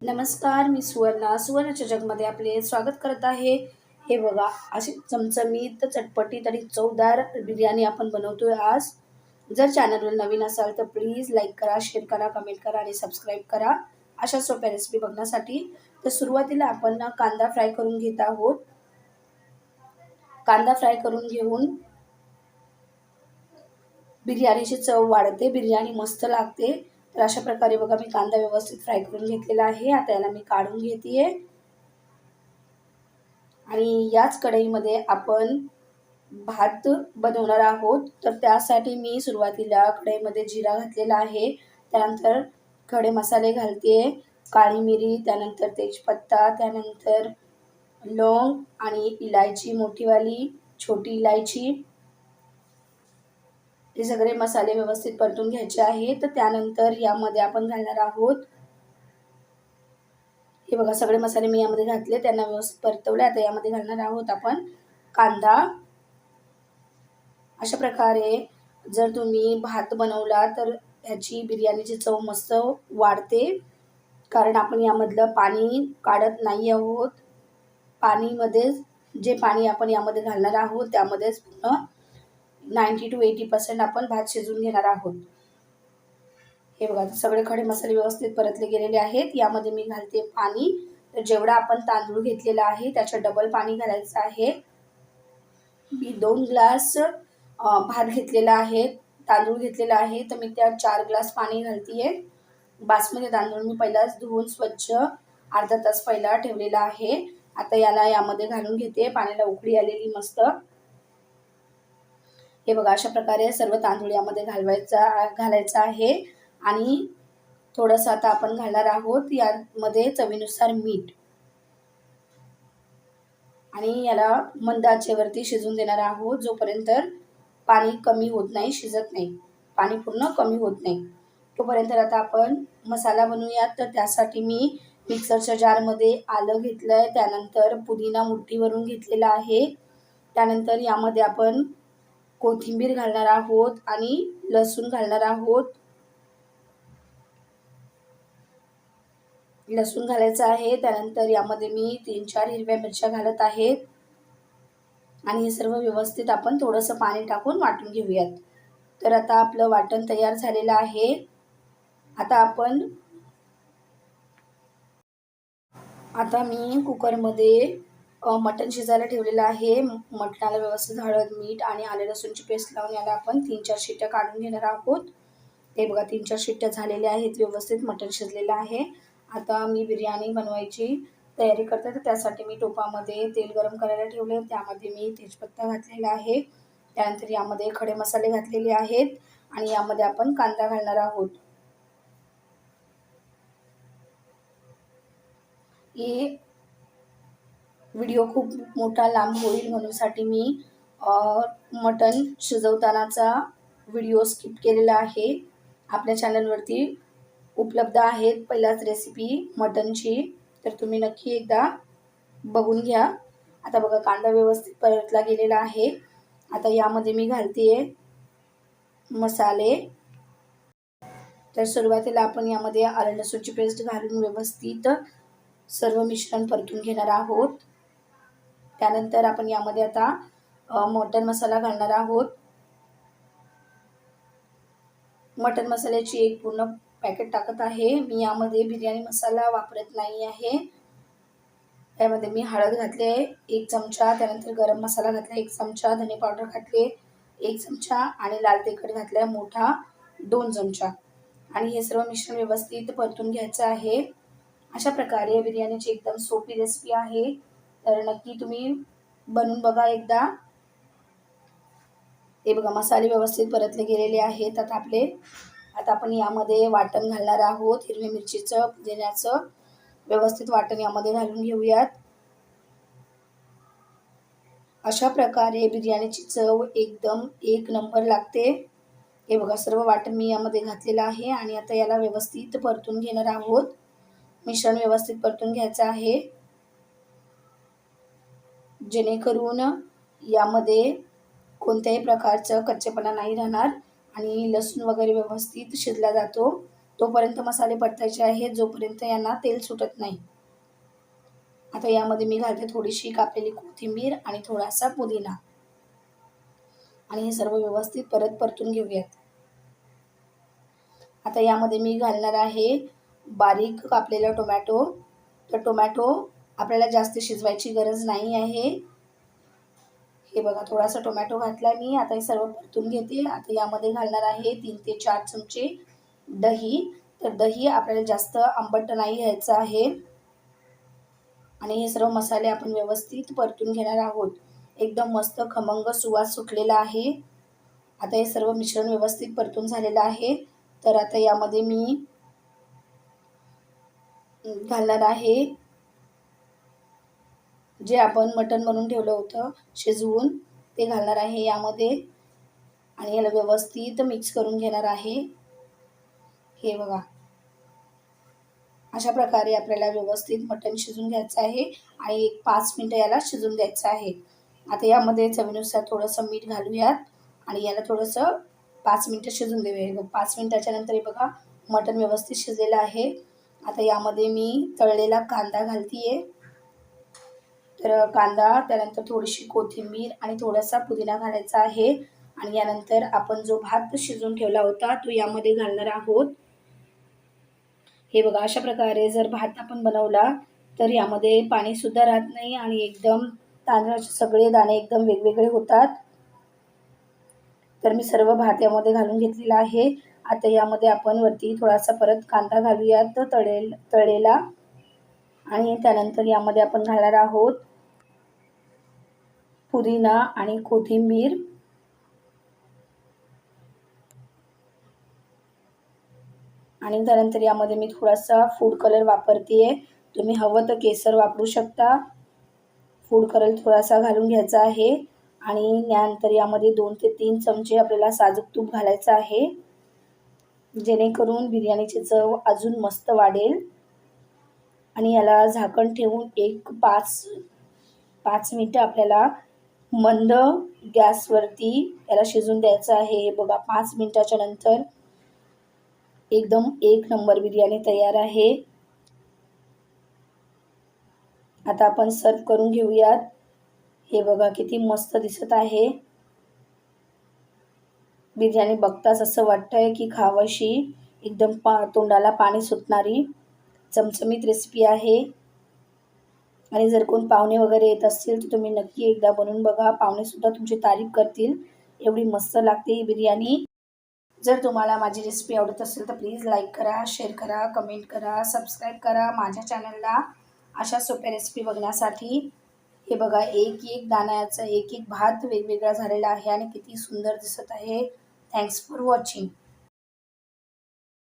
नमस्कार, मी सुवर्णाच्या जगमध्ये आपले स्वागत करत आहे. हे बघा, अशी चमचमीत, चटपटीत आणि चवदार बिर्याणी आपण बनवतोय आज. जर चॅनलवर नवीन असाल तर प्लीज लाईक करा, शेअर करा, कमेंट करा आणि सबस्क्राईब करा अशा सोप्या रेसिपी बघण्यासाठी. तर सुरुवातीला आपण कांदा फ्राय करून घेत आहोत. कांदा फ्राय करून घेऊन बिर्याणीची चव वाढते, बिर्याणी मस्त लागते. तर अशा प्रकारे बघा, मी कांदा व्यवस्थित फ्राय करून घेतलेला आहे. आता याला मी काढून घेते आणि याच कढईमध्ये आपण भात बनवणार आहोत. तर त्यासाठी मी सुरुवातीला कढईमध्ये जिरा घातलेला आहे. त्यानंतर खडे मसाले घालते, काळी मिरी, त्यानंतर तेजपत्ता, त्यानंतर लवंग आणि इलायची, मोठीवाली, छोटी इलायची. हे सगळे मसाले व्यवस्थित परतून घ्यायचे आहेत. तर त्यानंतर यामध्ये आपण घालणार आहोत, हे बघा, सगळे मसाले मी यामध्ये घातले, त्यांना व्यवस्थित परतवले. आता यामध्ये घालणार आहोत आपण कांदा. अशा प्रकारे जर तुम्ही भात बनवला तर ह्याची बिर्याणीची चव मस्त वाढते, कारण आपण यामधलं पाणी काढत नाही आहोत. पाणीमध्ये जे पाणी आपण यामध्ये घालणार आहोत त्यामध्येच पूर्ण 90 to 80% आपण भात शिजवून घेणार आहोत. हे बघा, सगळे खडे मसाले व्यवस्थित परतले गेलेले आहेत. यामध्ये मी घालते पाणी. तर जेवढा आपण तांदूळ घेतलेला आहे त्याच्या डबल पाणी घालायचं आहे. मी 2 ग्लास भात घेतलेला आहे, तांदूळ घेतलेला आहे, तर मी त्यात 4 ग्लास पाणी घालतीये. बासमती तांदूळ मी पहिलाच धुवून स्वच्छ अर्धा तास पहिला ठेवलेला आहे. आता याला यामध्ये घालून घेते. पाण्याला उकळी आलेली मस्त. हे बघा, अशा प्रकारे सर्व तांदूळ यामध्ये घालायचा आहे आणि थोडंसं आता आपण घालणार आहोत यामध्ये चवीनुसार मीठ आणि याला मंद आचेवरती शिजून देणार आहोत जोपर्यंत पाणी कमी होत नाही, शिजत नाही, पाणी पूर्ण कमी होत नाही तोपर्यंत. आता आपण मसाला बनवूयात. तर त्यासाठी मी मिक्सरच्या जारमध्ये आलं घेतलंय, त्यानंतर पुदिना मुठीभरून घेतलेला आहे, त्यानंतर यामध्ये आपण कोथिंबीर घालणार आहोत आणि लसूण घालणार आहोत. लसूण घालायचं आहे. त्यानंतर यामध्ये मी 3-4 हिरव्या मिरच्या घालत आहे आणि हे सर्व व्यवस्थित आपण थोडंसं पाणी टाकून वाटून घेऊयात. तर आता आपलं वाटण तयार झालेलं आहे. आता मी कुकरमध्ये मटण शिजायला ठेवलेलं आहे. मटणाला व्यवस्थित हळद, मीठ आणि आले लसूणची पेस्ट लावून याला आपण 3-4 शिट्ट्या काढून घेणार आहोत. हे बघा, 3-4 शिट्ट्या झालेल्या आहेत, व्यवस्थित मटण शिजलेलं आहे. आता मी बिर्याणी बनवायची तयारी करते. तर त्यासाठी मी टोपामध्ये तेल गरम करायला ठेवले, त्यामध्ये मी तेजपत्ता घातलेला आहे, त्यानंतर यामध्ये खडे मसाले घातलेले आहेत आणि यामध्ये आपण कांदा घालणार आहोत. ही व्हिडिओ खूप मोठा लांब होईल म्हणूनसाठी मी मटण शिजवतानाचा व्हिडिओ स्किप केलेला आहे. आपल्या चॅनलवरती उपलब्ध आहेत पहिलाच रेसिपी मटणची, तर तुम्ही नक्की एकदा बघून घ्या. आता बघा, कांदा व्यवस्थित परतला गेलेला आहे. आता यामध्ये मी घालतेय मसाले. तर सुरुवातीला आपण यामध्ये आलं लसूणची पेस्ट घालून व्यवस्थित सर्व मिश्रण परतून घेणार आहोत. त्यानंतर आपण यामध्ये आता मटण मसाला घालणार आहोत. मटण मसाल्याची एक पूर्ण पॅकेट टाकत आहे. मी यामध्ये बिर्याणी मसाला वापरत नाही आहे. त्यामध्ये मी हळद घातले 1 चमचा, त्यानंतर गरम मसाला घातला 1 चमचा, धने पावडर घातले 1 चमचा आणि लाल तिखट घातलाय मोठा 2 चमचा आणि हे सर्व मिश्रण व्यवस्थित परतून घ्यायचं आहे. अशा प्रकारे बिर्याणीची एकदम सोपी रेसिपी आहे, तर नक्की तुम्ही बनवून बघा एकदा. हे बघा, मसाले व्यवस्थित परतले गेलेले आहेत. आता आपण यामध्ये वाटण घालणार आहोत. हिरवी मिरचीचं, पुदिन्याचं व्यवस्थित वाटण यामध्ये घालून घेऊयात. अशा प्रकारे बिर्याणीची चव एकदम 1 नंबर लागते. हे बघा, सर्व वाटण मी यामध्ये घातलेलं आहे आणि आता याला व्यवस्थित परतून घेणार आहोत. मिश्रण व्यवस्थित परतून घ्यायचं आहे जेणेकरून यामध्ये कोणत्याही प्रकारचं कच्चेपणा नाही राहणार आणि लसूण वगैरे व्यवस्थित शिजला जातो तोपर्यंत मसाले परतायचे आहेत जोपर्यंत यांना तेल सुटत नाही. आता यामध्ये मी घालते थोडीशी कापलेली कोथिंबीर आणि थोडासा पुदिना आणि हे सर्व व्यवस्थित परत परतून घेऊयात. आता यामध्ये मी घालणार आहे बारीक कापलेला टोमॅटो. तर टोमॅटो आपल्याला जास्त शिजवायची गरज नाही आहे. हे बघा थोडासा टोमॅटो घातला मी. आता हे सर्व परतून घेते. आता यामध्ये घालणार आहे 3 ते 4 चमचे दही. तर दही आपल्याला जास्त आंबट नाही घ्यायचं आहे आणि हे सर्व मसाले आपण व्यवस्थित परतून घेणार आहोत. एकदम मस्त खमंग सुवास सुटलेला आहे. आता हे सर्व मिश्रण व्यवस्थित परतून झालेलं आहे. तर आता यामध्ये मी घालणार आहे जे आपण मटण बनवून ठेवलं होतं शिजवून, ते घालणार आहे यामध्ये आणि याला व्यवस्थित मिक्स करून घेणार आहे. हे बघा अशा प्रकारे आपल्याला व्यवस्थित मटण शिजवून घ्यायचं आहे आणि 5 मिनिटं याला शिजून द्यायचं आहे. आता यामध्ये चवीनुसार थोडंसं मीठ घालूयात आणि याला थोडंसं 5 मिनिटं शिजून देऊया. 5 मिनिटाच्या नंतर हे बघा मटण व्यवस्थित शिजलेलं आहे. आता यामध्ये मी तळलेला कांदा घालतीये. तर कांदा, त्यानंतर थोडीशी कोथिंबीर आणि थोडासा पुदिना घालायचा आहे आणि यानंतर आपण जो भात शिजवून ठेवला होता तो यामध्ये घालणार आहोत. हे बघा अशा प्रकारे जर भात आपण बनवला तर यामध्ये पाणी सुद्धा राहत नाही आणि एकदम तांदळाचे सगळे दाणे एकदम वेगवेगळे होतात. तर मी सर्व भात यामध्ये घालून घेतलेला आहे. आता यामध्ये आपण वरती थोडासा परत कांदा घालूयात तळलेला आणि त्यानंतर यामध्ये आपण घालणार आहोत पुदिना आणि कोथिंबीर आणि त्यानंतर यामध्ये मी थोडासा फूड कलर वापरतेय. तुम्ही हवं तर केसर वापरू शकता. फूड कलर थोडासा घालून घ्यायचा आहे आणि त्यानंतर यामध्ये 2 ते 3 चमचे आपल्याला साजूक तूप घालायचं आहे जेणेकरून बिर्याणीची चव अजून मस्त वाढेल. आणि याला झाकण ठेवून 5 मिनिटं आपल्याला मंद गॅसवरती याला शिजून द्यायचं आहे. हे बघा 5 मिनिटाच्या नंतर एकदम 1 नंबर बिर्याणी तयार आहे. आता आपण सर्व करून घेऊयात. हे बघा किती मस्त दिसत आहे. बिर्याणी बघताच असं वाटतंय की खावंशी. एकदम तोंडाला पाणी सुटणारी चमचमीत रेसिपी आहे आणि जर कोण पाहुणे वगैरे येत असतील तर तुम्ही नक्की एकदा बनवून बघा. पाहुणेसुद्धा तुमची तारीफ करतील. एवढी मस्त लागते ही बिर्याणी. जर तुम्हाला माझी रेसिपी आवडत असेल तर प्लीज लाईक करा, शेअर करा, कमेंट करा, सबस्क्राईब करा माझ्या चॅनलला अशा सोप्या रेसिपी बघण्यासाठी. हे बघा एक एक दाण्याचा एक एक भात वेगवेगळा झालेला आहे आणि किती सुंदर दिसत आहे. Thanks for watching.